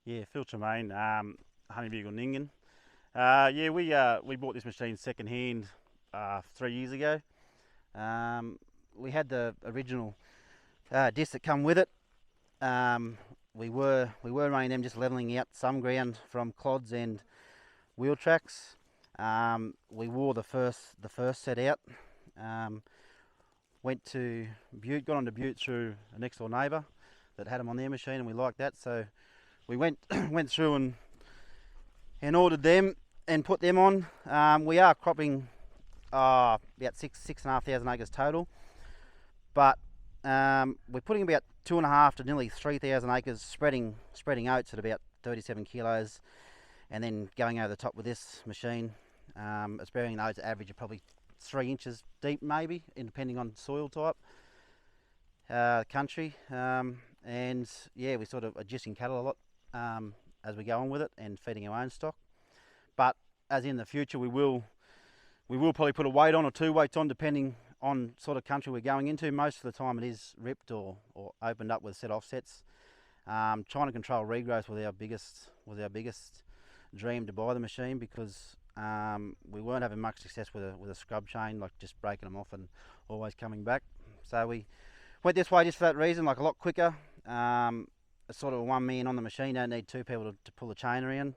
Yeah, Phill Tremane, Honey Bugle Nyngan. Yeah, we bought this machine second hand 3 years ago. We had the original discs that come with it. We were running them, just levelling out some ground from clods and wheel tracks. We wore the first set out. Went to Bute, got onto Bute through a next door neighbour that had them on their machine, and we liked that, so we went went through and ordered them and put them on. We are cropping about 6,500 acres total, but we're putting about 2.5 to nearly 3,000 acres spreading oats at about 37 kilos, and then going over the top with this machine. It's burying the oats average of probably 3 inches deep, maybe, depending on soil type, country, and yeah, we're sort of adjusting cattle a lot as we go on with it and feeding our own stock. But as in the future, we will probably put a weight on or 2 weights on, depending on sort of country we're going into. Most of the time it is ripped or opened up with set offsets. Trying to control regrowth was our biggest dream to buy the machine, because we weren't having much success with a scrub chain, like just breaking them off and always coming back. So we went this way just for that reason, like a lot quicker. It's sort of a one man on the machine, don't need 2 people to pull the chain around.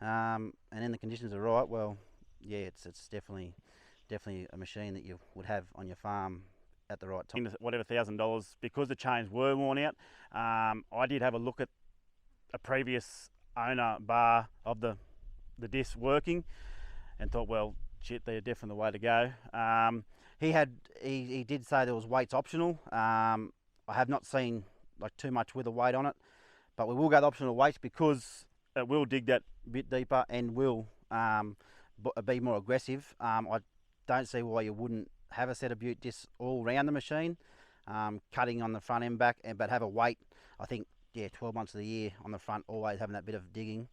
And then the conditions are right, well, yeah, it's definitely a machine that you would have on your farm at the right time. Whatever $1,000, because the chains were worn out. I did have a look at a previous owner bar of the disc working, and thought, well, shit, they're definitely the way to go. He did say there was weights optional. I have not seen like too much with a weight on it, but we will go the optional weights, because it will dig that bit deeper and will be more aggressive. I don't see why you wouldn't have a set of Bute discs all round the machine, cutting on the front end back, but have a weight. I think, yeah, 12 months of the year on the front, always having that bit of digging.